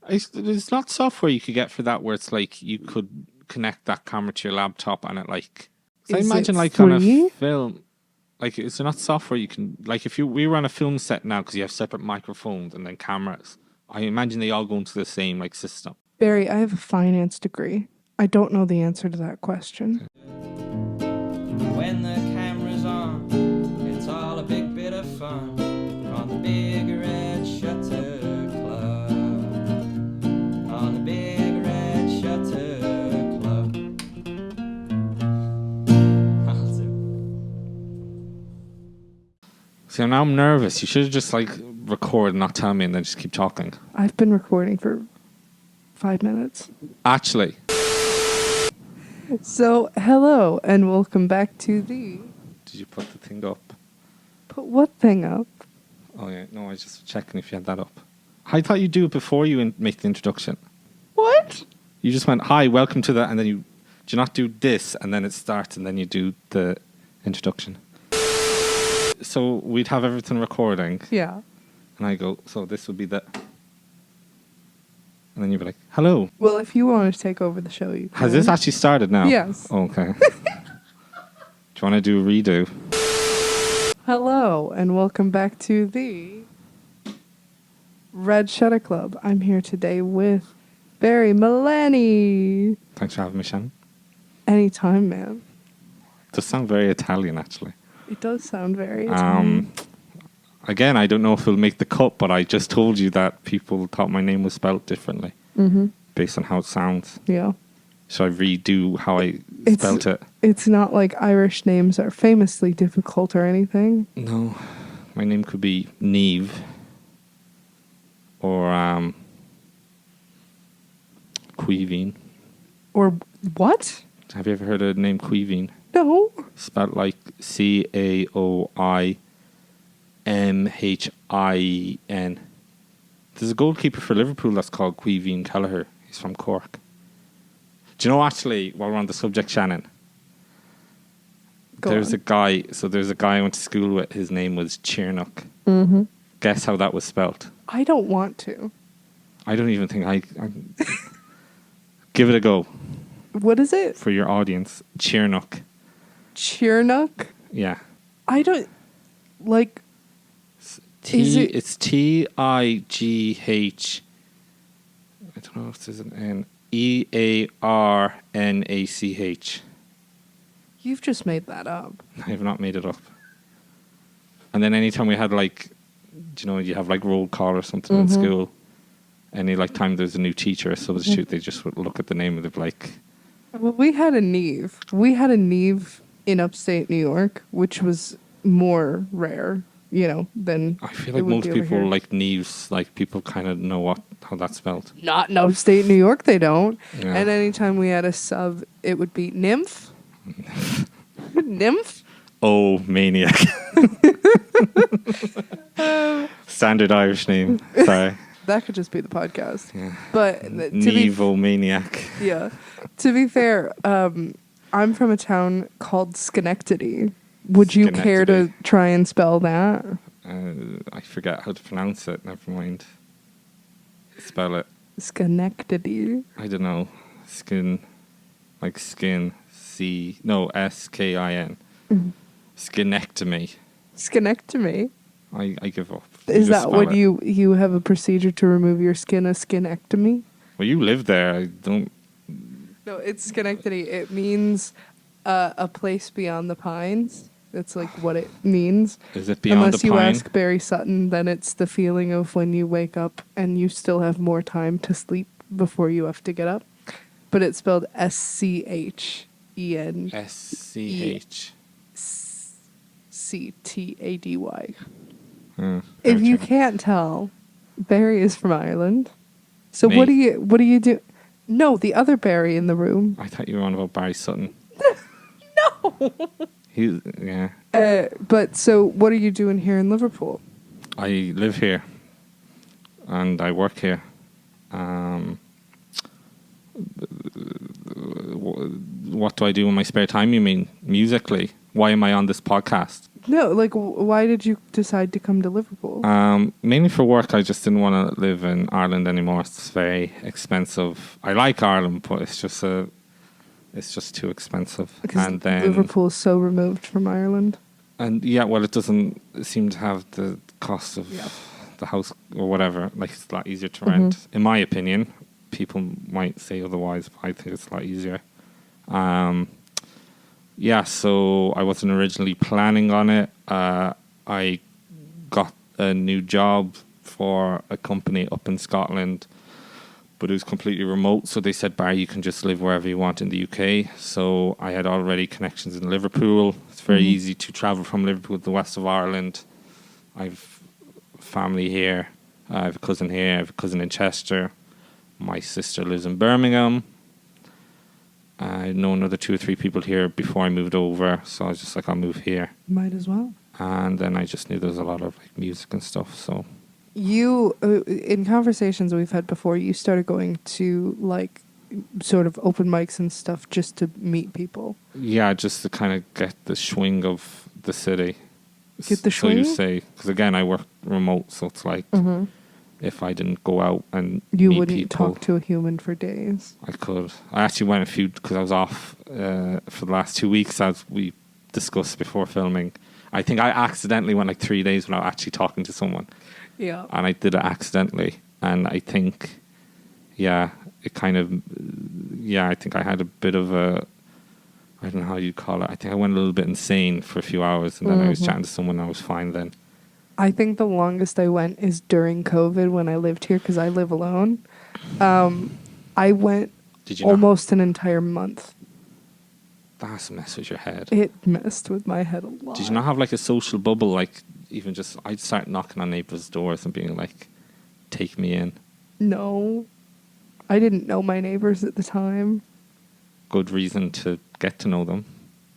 There's not software you could get for that where it's like you could connect that camera to your laptop and it like. So I Is imagine it like on a free? film, like is there not software you can like if we were on a film set now because you have separate microphones and then cameras. I imagine they all go into the same like system. Barry, I have a finance degree. I don't know the answer to that question. When the camera's on, it's all a big bit of fun. We're on the big red shutter club. On the big red shutter club. I'll do. See, now I'm nervous. You should have just like record and not tell me and then just keep talking. I've been recording for 5 minutes. Actually. So, hello and welcome back to the... Did you put the thing up? Put what thing up? Oh yeah, no, I was just checking if you had that up. I thought you'd do it before you make the introduction. What? You just went, hi, welcome to that, and then do you not do this, and then it starts, and then you do the introduction. So we'd have everything recording, Yeah. and I go, so this would be the... And then you'd be like, hello. Well, if you want to take over the show, you can. Has this actually started now? Yes. Okay. Do you want to do a redo? Hello and welcome back to the Red Shutter Club. I'm here today with Barry Mullaney. Thanks for having me, Shannon. Anytime, man. It does sound very Italian, actually. It does sound very Italian. Again, I don't know if it'll make the cut, but I just told you that people thought my name was spelled differently based on how it sounds. Yeah. Should I redo how I spelt it? It's not like Irish names are famously difficult or anything. No. My name could be Neve. Or Queeveen. Or what? Have you ever heard of the name Queeveen? No. Spelled like Caoimhin. There's a goalkeeper for Liverpool that's called Queeveen Kelleher. He's from Cork. Do you know, actually, while we're on the subject, Shannon, there's a guy I went to school with, his name was Cheernock. Mm-hmm. Guess how that was spelt? I don't want to. I don't even think I give it a go. What is it? For your audience, Cheernock. Cheernock? Yeah. I don't, like... It's Tigh. I don't know if there's an N. Earnach. You've just made that up. I have not made it up. And then anytime we had like, you have like roll call or something in school, any like time there's a new teacher or substitute, they just would look at the name and they'd be like... Well, we had a Neve. We had a Neve in upstate New York, which was more rare, than... I feel like most people like Neves, like people kind of know how that's spelled. Not in upstate New York, they don't. Yeah. And anytime we had a sub, it would be Nymph. Nymph? Oh, maniac. Standard Irish name. Sorry. That could just be the podcast. Yeah. But Nevo maniac. Yeah. To be fair, I'm from a town called Schenectady. Would you care to try and spell that? I forget how to pronounce it. Never mind. Spell it. Schenectady. I don't know. Skin. Like skin. S-K-I-N. Mm-hmm. Skinectomy. Skinectomy? I give up. Is that when you have a procedure to remove your skin, a skinectomy? Well, you live there. I don't... No, it's Schenectady. It means a place beyond the pines. That's like what it means. Is it beyond Unless the pine? Unless you ask Barry Sutton, then it's the feeling of when you wake up and you still have more time to sleep before you have to get up. But it's spelled S-C-H-E-N. S-C-H. C-T-A-D-Y. If you check. can't tell, Barry is from Ireland. So Me? what do you do? No, the other Barry in the room. I thought you were on about Barry Sutton. No. Yeah. But so what are you doing here in Liverpool? I live here. And I work here. What do I do in my spare time, you mean? Musically? Why am I on this podcast? No, like, why did you decide to come to Liverpool? Mainly for work. I just didn't want to live in Ireland anymore. It's very expensive. I like Ireland, but it's just too expensive. Because And then Liverpool is so removed from Ireland. And yeah, well, it doesn't seem to have the cost of the house or whatever. Like, it's a lot easier to rent, in my opinion. People might say otherwise, but I think it's a lot easier. Yeah, so I wasn't originally planning on it. I got a new job for a company up in Scotland, but it was completely remote. So they said, Barry, you can just live wherever you want in the UK. So I had already connections in Liverpool. It's very easy to travel from Liverpool to the west of Ireland. I've family here. I have a cousin here. I have a cousin in Chester. My sister lives in Birmingham. I know another 2 or 3 people here before I moved over. So I was just like, I'll move here. Might as well. And then I just knew there was a lot of like music and stuff. So You, in conversations we've had before, you started going to like sort of open mics and stuff just to meet people. yeah, just to kind of get the swing of the city. Get the So you swing? say, because again, I work remote, so it's like if I didn't go out and You meet wouldn't people, talk to a human for days. I could. I actually went a few because I was off for the last 2 weeks, as we discussed before filming. I think I accidentally went like 3 days without actually talking to someone. Yeah. And I did it accidentally. And I think, yeah, it kind of, yeah, I think I had a bit of a, I don't know how you'd call it. I think I went a little bit insane for a few hours, and then I was chatting to someone and I was fine then. I think the longest I went is during COVID when I lived here because I live alone. I went Did you not? almost an entire month. That's a mess with your head. It messed with my head a lot. Did you not have like a social bubble? Like, even just, I'd start knocking on neighbors' doors and being like, take me in. No. I didn't know my neighbors at the time. Good reason to get to know them.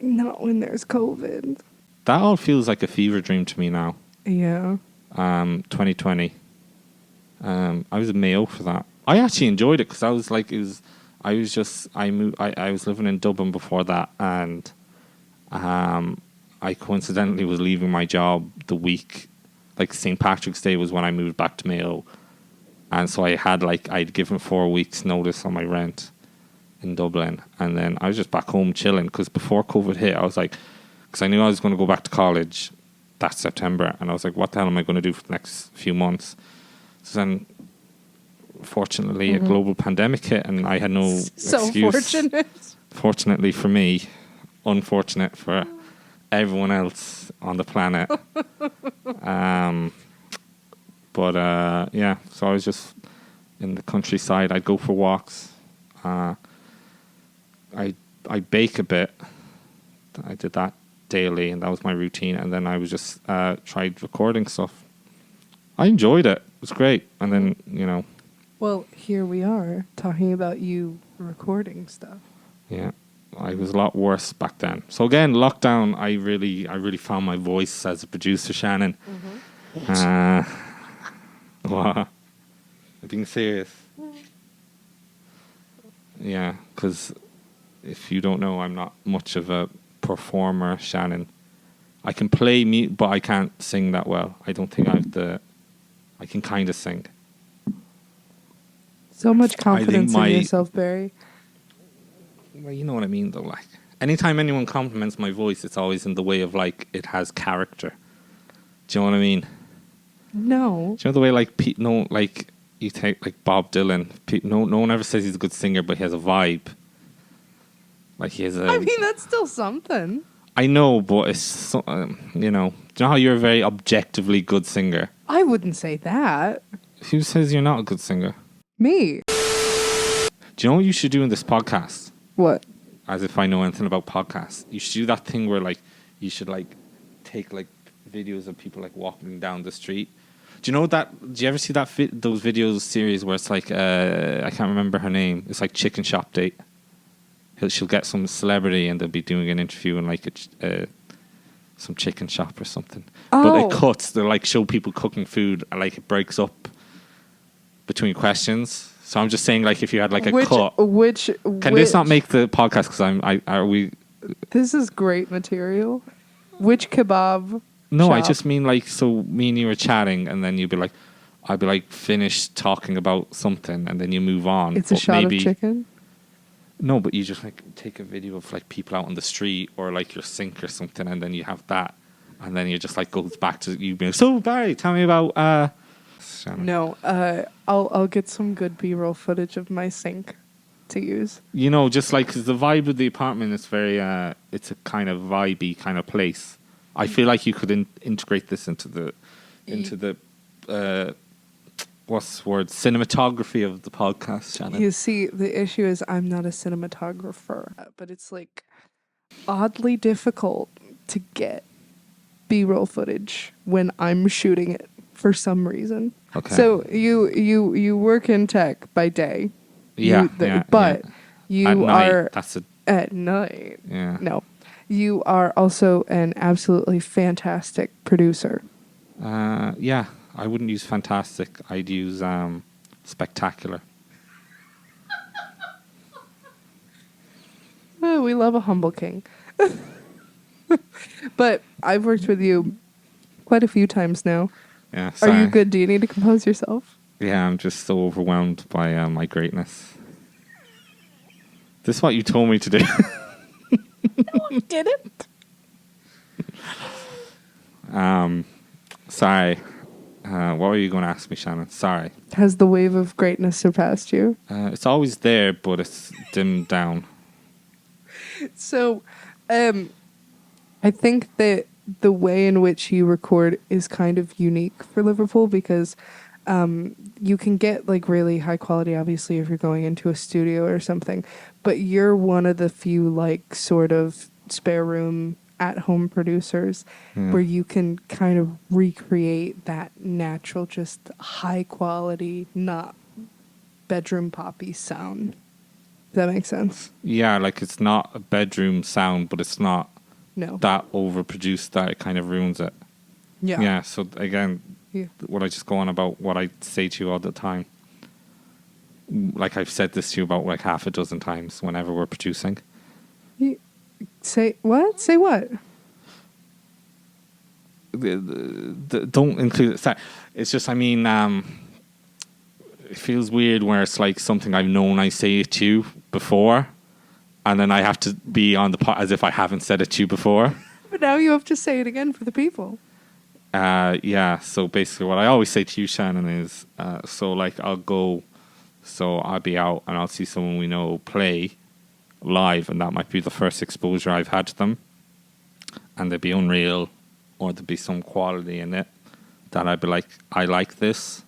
Not when there's COVID. That all feels like a fever dream to me now. Yeah. 2020. I was in Mayo for that. I actually enjoyed it because I was like, I was living in Dublin before that, and I coincidentally was leaving my job the week, like St. Patrick's Day was when I moved back to Mayo, and so I'd given 4 weeks notice on my rent in Dublin, and then I was just back home chilling because before COVID hit, I was like, because I knew I was going to go back to college that September, and I was like, what the hell am I going to do for the next few months? So then, fortunately, a global pandemic hit, and I had no So excuse. fortunate. Fortunately for me, unfortunate for everyone else on the planet. Yeah, so I was just in the countryside. I'd go for walks. I bake a bit. I did that daily, and that was my routine. And then I was just tried recording stuff. I enjoyed it. It was great. And then, Well, here we are talking about you recording stuff. yeah, I was a lot worse back then. So again, lockdown, I really found my voice as a producer, Shannon. What? I'm being serious. Yeah, because if you don't know, I'm not much of a performer, Shannon. I can play but I can't sing that well. I don't think I can kind of sing. So much confidence my- in yourself, Barry. Well, you know what I mean, though. Like, anytime anyone compliments my voice, it's always in the way of like it has character. Do you know what I mean? No. Do you know the way like you take like Bob Dylan? No one ever says he's a good singer, but he has a vibe. Like he has a. I mean, that's still something. I know, but it's so, Do you know how you're a very objectively good singer? I wouldn't say that. Who says you're not a good singer? Me. Do you know what you should do in this podcast? What? As if I know anything about podcasts. You should do that thing where like you should like take like videos of people like walking down the street. Do you know that? Do you ever see that those videos series where it's like I can't remember her name. It's like Chicken Shop Date. She'll get some celebrity and they'll be doing an interview in like some chicken shop or something. But it cuts. They like show people cooking food and like it breaks up between questions. So I'm just saying, like, if you had like a cut, can this not make the podcast? Because are we? This is great material. Which kebab? No, I shop? just mean like, so me and you were chatting, and then you'd be like, I'd be like finished talking about something, and then you move on. It's a But shot maybe, of chicken. No, but you just like take a video of like people out on the street or like your sink or something, and then you have that, and then you just like goes back to you being, so Barry, tell me about Shannon. No, I'll get some good B-roll footage of my sink to use. You know, just like, because the vibe of the apartment is very, it's a kind of vibey kind of place. I feel like you could integrate this into the what's the word, cinematography of the podcast, Shannon. You see, the issue is I'm not a cinematographer, but it's like oddly difficult to get B-roll footage when I'm shooting it for some reason. Okay. So you work in tech by day. Yeah, but yeah. you At night, are that's a, at night. yeah. No, you are also an absolutely fantastic producer. Yeah, I wouldn't use fantastic. I'd use spectacular. Oh, we love a humble king. But I've worked with you quite a few times now. Yeah, Are sorry. you good? Do you need to compose yourself? Yeah, I'm just so overwhelmed by my greatness. This is what you told me to do. No, I didn't. Sorry. What were you going to ask me, Shannon? Sorry. Has the wave of greatness surpassed you? It's always there, but it's dimmed down. So, I think that the way in which you record is kind of unique for Liverpool because you can get like really high quality, obviously, if you're going into a studio or something. But you're one of the few like sort of spare room at home producers where you can kind of recreate that natural, just high quality, not bedroom poppy sound. Does that make sense? Yeah, like it's not a bedroom sound, but it's not No. that overproduced that it kind of ruins it. Yeah. Yeah, so again, Yeah. what I just go on about what I say to you all the time. Like I've said this to you about like half a dozen times whenever we're producing. Say what? Say what? Don't include it. Sorry. It's just, I mean, it feels weird where it's like something I've known I say it to you before, and then I have to be on the pot as if I haven't said it to you before. But now you have to say it again for the people. Yeah, so basically what I always say to you, Shannon, is so like I'll be out and I'll see someone we know play live, and that might be the first exposure I've had to them, and they'd be unreal, or there'd be some quality in it that I'd be like, I like this.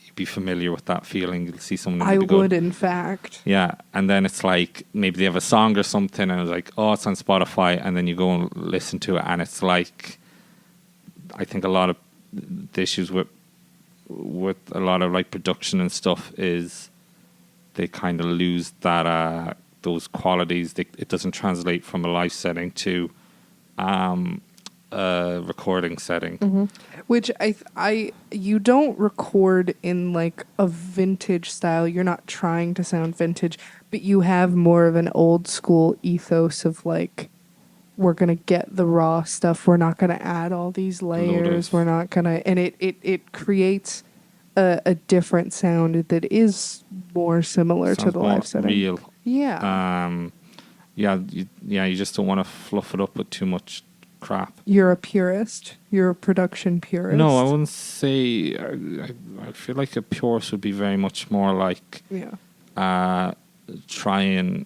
You'd be familiar with that feeling. You'll see someone I really good. would, in fact. Yeah, and then it's like maybe they have a song or something, and it's like, oh, it's on Spotify, and then you go and listen to it, and it's like, I think a lot of the issues with a lot of like production and stuff is they kind of lose that those qualities. It doesn't translate from a live setting to a recording setting. Mm-hmm. Which you don't record in like a vintage style. You're not trying to sound vintage, but you have more of an old school ethos of like, we're gonna get the raw stuff. We're not gonna add all these layers. We're not gonna, and it creates a different sound that is more similar to the live setting. Real. Yeah. You just don't want to fluff it up with too much crap. You're a purist. You're a production purist. No, I wouldn't say. I feel like a purist would be very much more like try and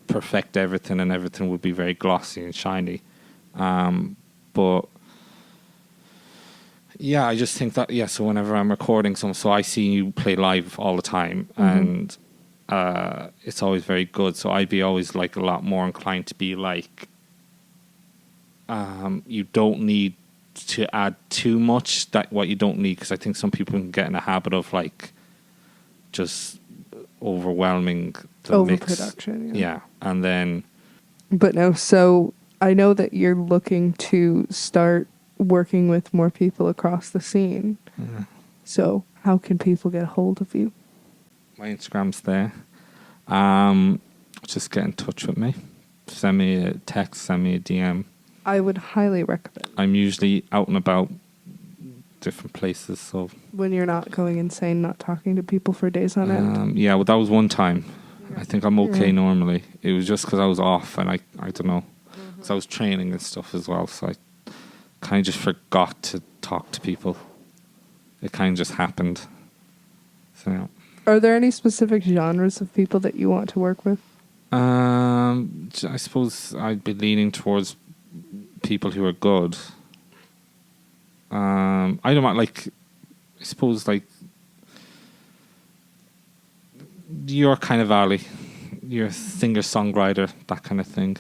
perfect everything, and everything would be very glossy and shiny. But yeah, I just think that so whenever I'm recording so I see you play live all the time, and it's always very good. So I'd be always like a lot more inclined to be like, you don't need to add too much that what you don't need, because I think some people can get in a habit of like just overwhelming the overproduction. mix. Yeah, and then. But no, so I know that you're looking to start working with more people across the scene. Mm-hmm. So how can people get a hold of you? My Instagram's there. Just get in touch with me. send me a text, send me a DM. I would highly recommend. I'm usually out and about different places, so When you're not going insane, not talking to people for days on end. yeah, well, that was one time. I think I'm okay Yeah. normally. It was just because I was off, and I don't know, because I was training and stuff as well, so I kind of just forgot to talk to people. It kind of just happened. So yeah. Are there any specific genres of people that you want to work with? I suppose I'd be leaning towards people who are good. I don't mind, like, I suppose, like, your kind of alley. You're a singer-songwriter, that kind of thing.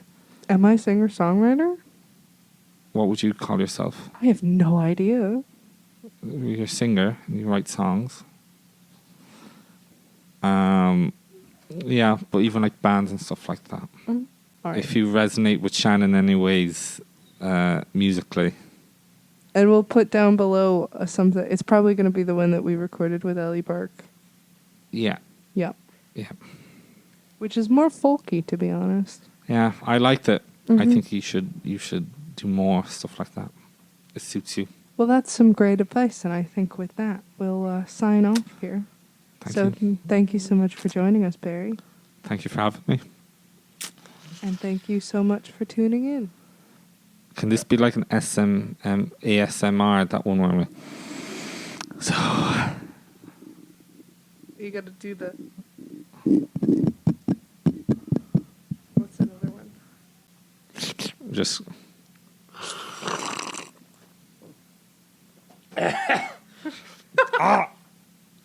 Am I singer-songwriter? What would you call yourself? I have no idea. You're a singer, and you write songs. Yeah, but even like bands and stuff like that. All right. If you resonate with Shannon anyways, musically. And we'll put down below something. It's probably going to be the one that we recorded with Ellie Burke. Yeah. Yeah. Yeah. Which is more folky, to be honest. Yeah, I liked it. I Mhm. think you should do more stuff like that. It suits you. Well, that's some great advice, and I think with that, we'll sign off here. Thank you. Thank you so much for joining us, Barry. Thank you for having me. And thank you so much for tuning in. Can this be like an ASMR, that one where we... So... You got to do the... What's another one? Just...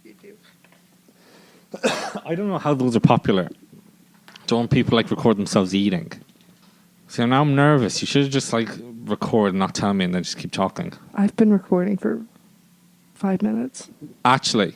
You do. I don't know how those are popular. Don't people like record themselves eating? See, now I'm nervous. You should have just like record and not tell me and then just keep talking. I've been recording for 5 minutes. Actually,